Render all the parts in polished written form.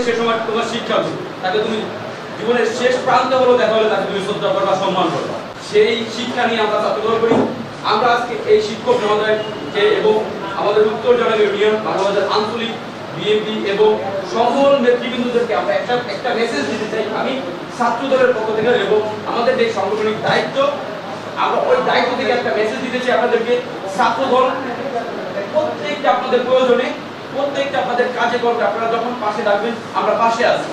সে সময় তোমার শিক্ষা তাকে তুমি জীবনের শেষ প্রান্ত হলো দেখা হলে তাকে তুমি শ্রদ্ধা করবা, সম্মান করবা। সেই শিক্ষা নিয়ে আমরা ছাত্রদল করি। আমরা আজকে এই শিক্ষক মহোদয়কে এবং আমাদের উত্তর জেলা ইউনিয়ন বাংলাদেশের আঞ্চলিক বিএনপি এবং সকল নেতৃবৃন্দদেরকে আমরা একটা মেসেজ দিতে চাই। আমি ছাত্র দলের পক্ষ থেকে এবং আমাদের যে সাংগঠনিক দায়িত্ব, আমরা ওই দায়িত্ব থেকে একটা মেসেজ দিতে চাই আপনাদেরকে। ছাত্র দল প্রত্যেকটা আপনাদের প্রয়োজনে, প্রত্যেকটা আপনাদের কাজে করবে, আপনারা যখন পাশে থাকবেন আমরা পাশে আছি।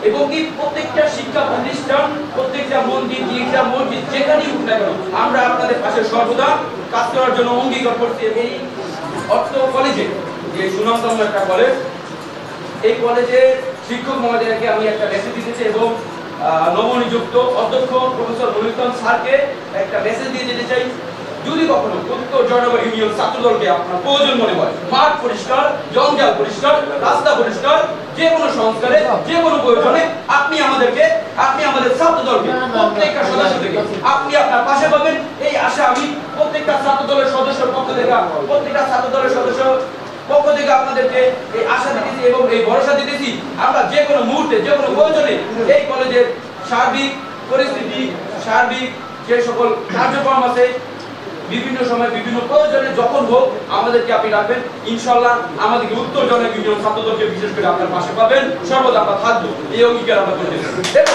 এবং কি প্রত্যেকটা শিক্ষা প্রতিষ্ঠান, প্রত্যেকটা মন্দির, গির্জা, মসজিদ যেখানেই উঠে না কেন আমরা আপনাদের পাশে সর্বদা কাজ করার জন্য অঙ্গীকার করছি। এই অর্থ কলেজে যে সুনামধন্য একটা কলেজ, এই কলেজে শিক্ষক মহোদয়কে আমি একটা মেসেজ দিতেছি এবং নবনিযুক্ত অধ্যক্ষ প্রফেসর মনিরুল স্যারকে একটা মেসেজ দিয়ে যেতে চাই। যদি কখনো উত্তর জয়নগর ইউনিয়ন ছাত্রদলকে আপনার প্রয়োজন মনে হয়, মাঠ পরিষ্কার, জঞ্জাল পরিষ্কার, রাস্তা পরিষ্কার, যে কোনো সংস্কারে, যে কোনো প্রয়োজনে আপনি আমাদের ছাত্রদলকে প্রত্যেকটা সদস্য থেকে আপনি আপনার পাশে পাবেন, এই আশা আমি প্রত্যেকটা ছাত্রদলের সদস্যের পক্ষ থেকে, প্রত্যেকটা ছাত্রদলের সদস্য পক্ষ থেকে আপনাদেরকে এই আশা দিতেছি এবং এই ভরসা দিতেছি। আমরা যে কোনো মুহূর্তে, যে কোনো প্রয়োজনে এই কলেজের সার্বিক পরিস্থিতি, সার্বিক যে সকল কার্যক্রম আছে, বিভিন্ন সময় বিভিন্ন প্রয়োজনে যখন হোক আমাদেরকে আপনি রাখবেন। ইনশাআল্লাহ আমাদেরকে উত্তর জেলা ইউনিয়ন ছাত্রদলকে বিশেষ করে আপনার পাশে পাবেন, সর্বদা আমরা থাকবো, এই অঙ্গীকার আমরা করতে চাই।